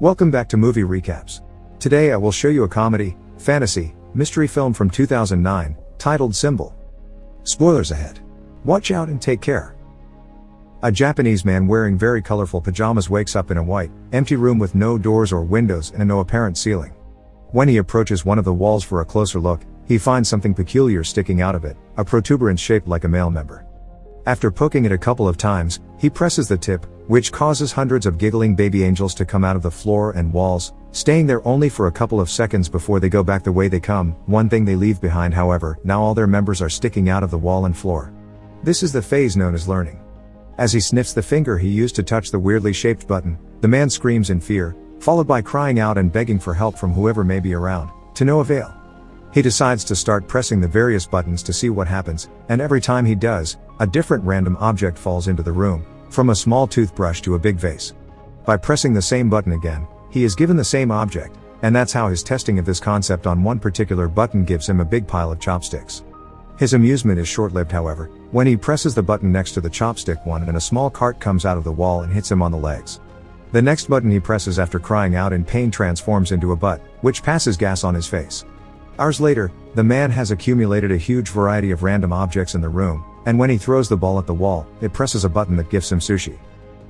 Welcome back to Movie Recaps. Today I will show you a comedy, fantasy, mystery film from 2009, titled Symbol. Spoilers ahead. Watch out and take care. A Japanese man wearing very colorful pajamas wakes up in a white, empty room with no doors or windows and no apparent ceiling. When he approaches one of the walls for a closer look, he finds something peculiar sticking out of it, a protuberance shaped like a male member. After poking it a couple of times, he presses the tip, which causes hundreds of giggling baby angels to come out of the floor and walls, staying there only for a couple of seconds before they go back the way they come. One thing they leave behind, however, now all their members are sticking out of the wall and floor. This is the phase known as learning. As he sniffs the finger he used to touch the weirdly shaped button, the man screams in fear, followed by crying out and begging for help from whoever may be around, to no avail. He decides to start pressing the various buttons to see what happens, and every time he does, a different random object falls into the room, from a small toothbrush to a big vase. By pressing the same button again, he is given the same object, and that's how his testing of this concept on one particular button gives him a big pile of chopsticks. His amusement is short-lived, however, when he presses the button next to the chopstick one and a small cart comes out of the wall and hits him on the legs. The next button he presses after crying out in pain transforms into a butt, which passes gas on his face. Hours later, the man has accumulated a huge variety of random objects in the room, and when he throws the ball at the wall, it presses a button that gives him sushi.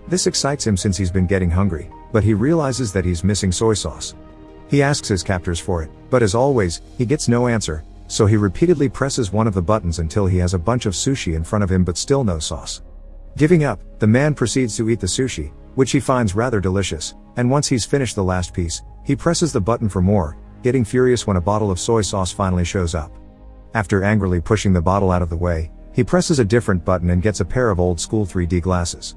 This excites him since he's been getting hungry, but he realizes that he's missing soy sauce. He asks his captors for it, but as always, he gets no answer, so he repeatedly presses one of the buttons until he has a bunch of sushi in front of him but still no sauce. Giving up, the man proceeds to eat the sushi, which he finds rather delicious, and once he's finished the last piece, he presses the button for more, getting furious when a bottle of soy sauce finally shows up. After angrily pushing the bottle out of the way, he presses a different button and gets a pair of old school 3D glasses.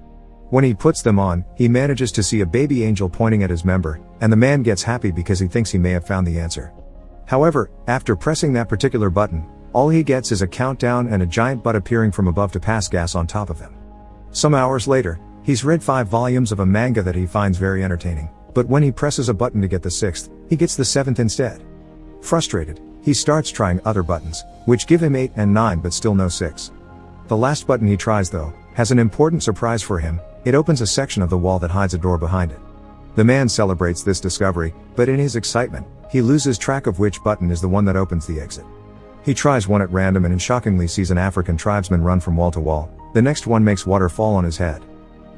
When he puts them on, he manages to see a baby angel pointing at his member, and the man gets happy because he thinks he may have found the answer. However, after pressing that particular button, all he gets is a countdown and a giant butt appearing from above to pass gas on top of him. Some hours later, he's read 5 volumes of a manga that he finds very entertaining, but when he presses a button to get the 6th, he gets the 7th instead. Frustrated, he starts trying other buttons, which give him 8 and 9 but still no 6. The last button he tries, though, has an important surprise for him. It opens a section of the wall that hides a door behind it. The man celebrates this discovery, but in his excitement, he loses track of which button is the one that opens the exit. He tries one at random and shockingly sees an African tribesman run from wall to wall. The next one makes water fall on his head.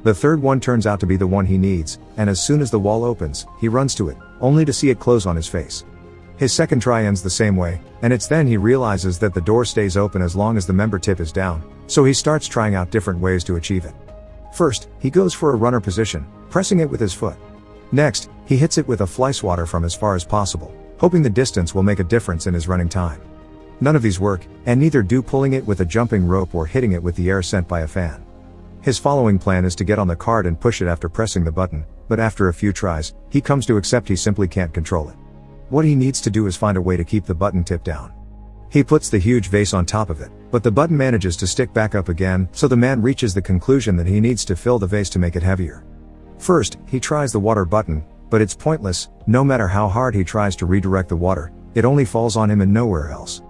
The third one turns out to be the one he needs, and as soon as the wall opens, he runs to it, only to see it close on his face. His second try ends the same way, and it's then he realizes that the door stays open as long as the member tip is down, so he starts trying out different ways to achieve it. First, he goes for a runner position, pressing it with his foot. Next, he hits it with a fly swatter from as far as possible, hoping the distance will make a difference in his running time. None of these work, and neither do pulling it with a jumping rope or hitting it with the air sent by a fan. His following plan is to get on the cart and push it after pressing the button, but after a few tries, he comes to accept he simply can't control it. What he needs to do is find a way to keep the button tip down. He puts the huge vase on top of it, but the button manages to stick back up again, so the man reaches the conclusion that he needs to fill the vase to make it heavier. First, he tries the water button, but it's pointless. No matter how hard he tries to redirect the water, it only falls on him and nowhere else.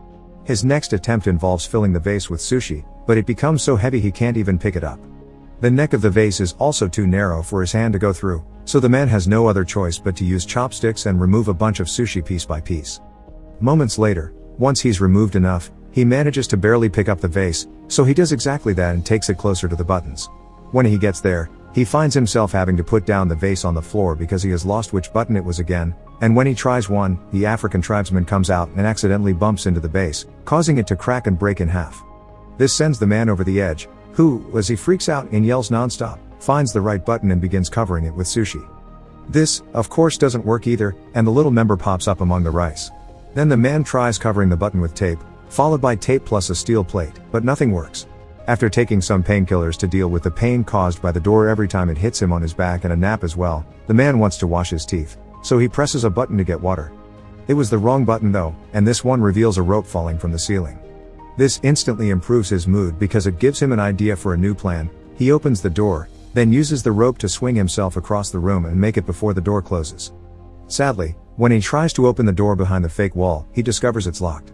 His next attempt involves filling the vase with sushi, but it becomes so heavy he can't even pick it up. The neck of the vase is also too narrow for his hand to go through, so the man has no other choice but to use chopsticks and remove a bunch of sushi piece by piece. Moments later, once he's removed enough, he manages to barely pick up the vase, so he does exactly that and takes it closer to the buttons. When he gets there, he finds himself having to put down the vase on the floor because he has lost which button it was again, and when he tries one, the African tribesman comes out and accidentally bumps into the base, causing it to crack and break in half. This sends the man over the edge, who, as he freaks out and yells nonstop, finds the right button and begins covering it with sushi. This, of course, doesn't work either, and the little member pops up among the rice. Then the man tries covering the button with tape, followed by tape plus a steel plate, but nothing works. After taking some painkillers to deal with the pain caused by the door every time it hits him on his back and a nap as well, the man wants to wash his teeth, so he presses a button to get water. It was the wrong button though, and this one reveals a rope falling from the ceiling. This instantly improves his mood because it gives him an idea for a new plan. He opens the door, then uses the rope to swing himself across the room and make it before the door closes. Sadly, when he tries to open the door behind the fake wall, he discovers it's locked.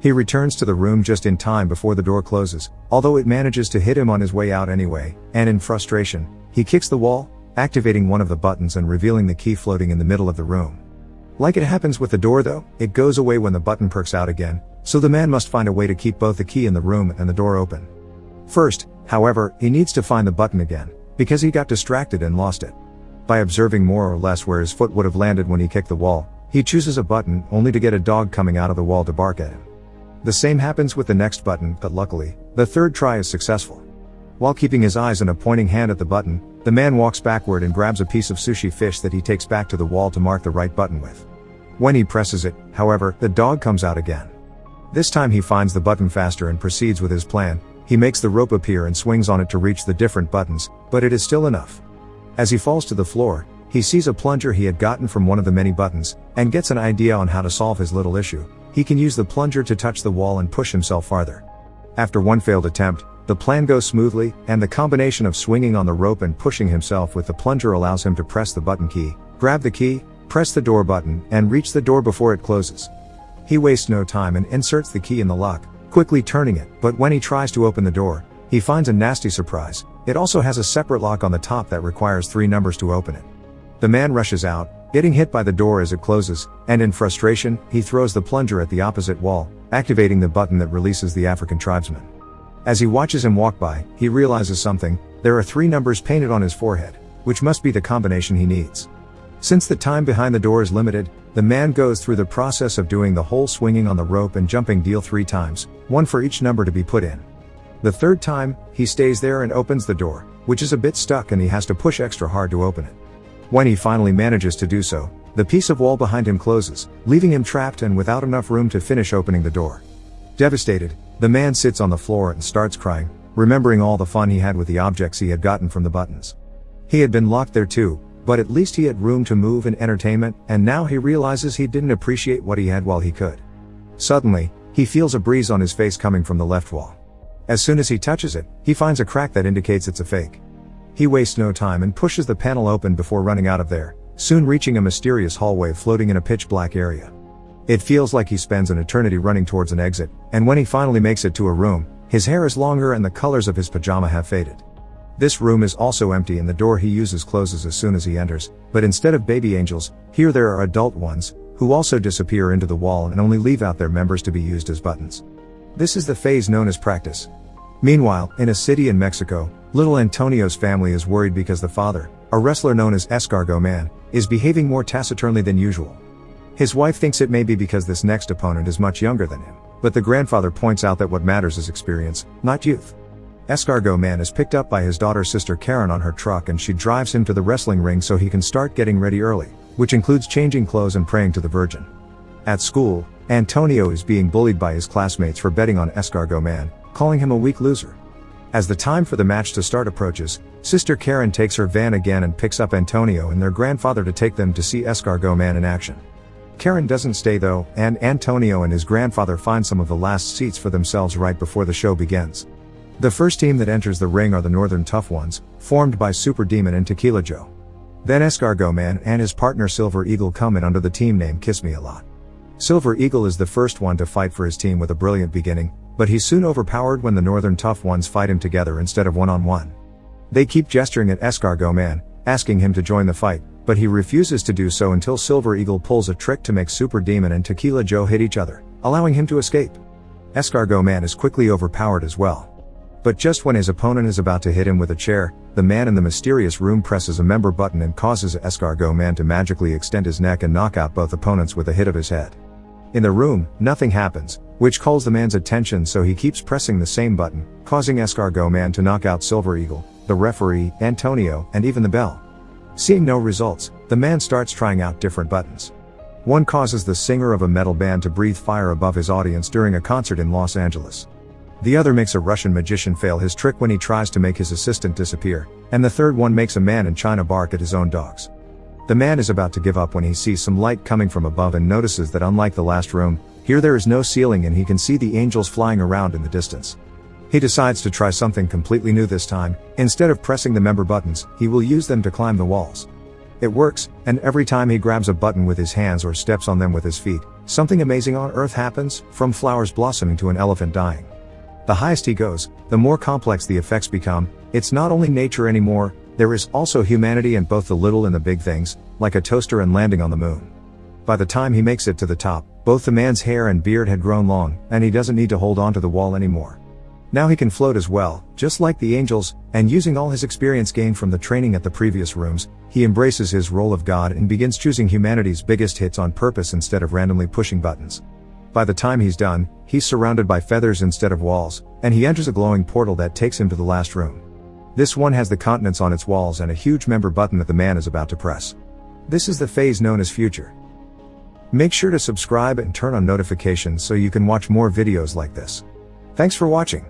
He returns to the room just in time before the door closes, although it manages to hit him on his way out anyway, and in frustration, he kicks the wall, activating one of the buttons and revealing the key floating in the middle of the room. Like it happens with the door though, it goes away when the button perks out again, so the man must find a way to keep both the key in the room and the door open. First, however, he needs to find the button again, because he got distracted and lost it. By observing more or less where his foot would have landed when he kicked the wall, he chooses a button only to get a dog coming out of the wall to bark at him. The same happens with the next button, but luckily, the third try is successful. While keeping his eyes and a pointing hand at the button, the man walks backward and grabs a piece of sushi fish that he takes back to the wall to mark the right button with. When he presses it, however, the dog comes out again. This time he finds the button faster and proceeds with his plan. He makes the rope appear and swings on it to reach the different buttons, but it is still enough. As he falls to the floor, he sees a plunger he had gotten from one of the many buttons, and gets an idea on how to solve his little issue. He can use the plunger to touch the wall and push himself farther. After one failed attempt, the plan goes smoothly, and the combination of swinging on the rope and pushing himself with the plunger allows him to press the button key, grab the key, press the door button, and reach the door before it closes. He wastes no time and inserts the key in the lock, quickly turning it, but when he tries to open the door, he finds a nasty surprise. It also has a separate lock on the top that requires 3 numbers to open it. The man rushes out, getting hit by the door as it closes, and in frustration, he throws the plunger at the opposite wall, activating the button that releases the African tribesman. As he watches him walk by, he realizes something. There are 3 numbers painted on his forehead, which must be the combination he needs. Since the time behind the door is limited, the man goes through the process of doing the whole swinging on the rope and jumping deal 3 times, 1 for each number to be put in. The 3rd time, he stays there and opens the door, which is a bit stuck and he has to push extra hard to open it. When he finally manages to do so, the piece of wall behind him closes, leaving him trapped and without enough room to finish opening the door. Devastated, the man sits on the floor and starts crying, remembering all the fun he had with the objects he had gotten from the buttons. He had been locked there too, but at least he had room to move and entertainment, and now he realizes he didn't appreciate what he had while he could. Suddenly, he feels a breeze on his face coming from the left wall. As soon as he touches it, he finds a crack that indicates it's a fake. He wastes no time and pushes the panel open before running out of there, soon reaching a mysterious hallway floating in a pitch-black area. It feels like he spends an eternity running towards an exit, and when he finally makes it to a room, his hair is longer and the colors of his pajama have faded. This room is also empty and the door he uses closes as soon as he enters, but instead of baby angels, here there are adult ones, who also disappear into the wall and only leave out their members to be used as buttons. This is the phase known as practice. Meanwhile, in a city in Mexico, little Antonio's family is worried because the father, a wrestler known as Escargot Man, is behaving more taciturnly than usual. His wife thinks it may be because this next opponent is much younger than him, but the grandfather points out that what matters is experience, not youth. Escargot Man is picked up by his daughter's sister Karen on her truck and she drives him to the wrestling ring so he can start getting ready early, which includes changing clothes and praying to the Virgin. At school, Antonio is being bullied by his classmates for betting on Escargot Man, calling him a weak loser. As the time for the match to start approaches, Sister Karen takes her van again and picks up Antonio and their grandfather to take them to see Escargot Man in action. Karen doesn't stay though, and Antonio and his grandfather find some of the last seats for themselves right before the show begins. The first team that enters the ring are the Northern Tough Ones, formed by Super Demon and Tequila Joe. Then Escargot Man and his partner Silver Eagle come in under the team name Kiss Me A Lot. Silver Eagle is the first one to fight for his team with a brilliant beginning, but he's soon overpowered when the Northern Tough Ones fight him together instead of one-on-one. They keep gesturing at Escargot Man, asking him to join the fight, but he refuses to do so until Silver Eagle pulls a trick to make Super Demon and Tequila Joe hit each other, allowing him to escape. Escargot Man is quickly overpowered as well. But just when his opponent is about to hit him with a chair, the man in the mysterious room presses a member button and causes Escargot Man to magically extend his neck and knock out both opponents with a hit of his head. In the room, nothing happens, which calls the man's attention, so he keeps pressing the same button, causing Escargot Man to knock out Silver Eagle, the referee, Antonio, and even the bell. Seeing no results, the man starts trying out different buttons. One causes the singer of a metal band to breathe fire above his audience during a concert in Los Angeles. The other makes a Russian magician fail his trick when he tries to make his assistant disappear, and the third one makes a man in China bark at his own dogs. The man is about to give up when he sees some light coming from above and notices that unlike the last room, here there is no ceiling and he can see the angels flying around in the distance. He decides to try something completely new this time. Instead of pressing the member buttons, he will use them to climb the walls. It works, and every time he grabs a button with his hands or steps on them with his feet, something amazing on earth happens, from flowers blossoming to an elephant dying. The highest he goes, the more complex the effects become. It's not only nature anymore, There is also humanity in both the little and the big things, like a toaster and landing on the moon. By the time he makes it to the top, both the man's hair and beard had grown long, and he doesn't need to hold on to the wall anymore. Now he can float as well, just like the angels, and using all his experience gained from the training at the previous rooms, he embraces his role of God and begins choosing humanity's biggest hits on purpose instead of randomly pushing buttons. By the time he's done, he's surrounded by feathers instead of walls, and he enters a glowing portal that takes him to the last room. This one has the continents on its walls and a huge member button that the man is about to press. This is the phase known as future. Make sure to subscribe and turn on notifications so you can watch more videos like this. Thanks for watching.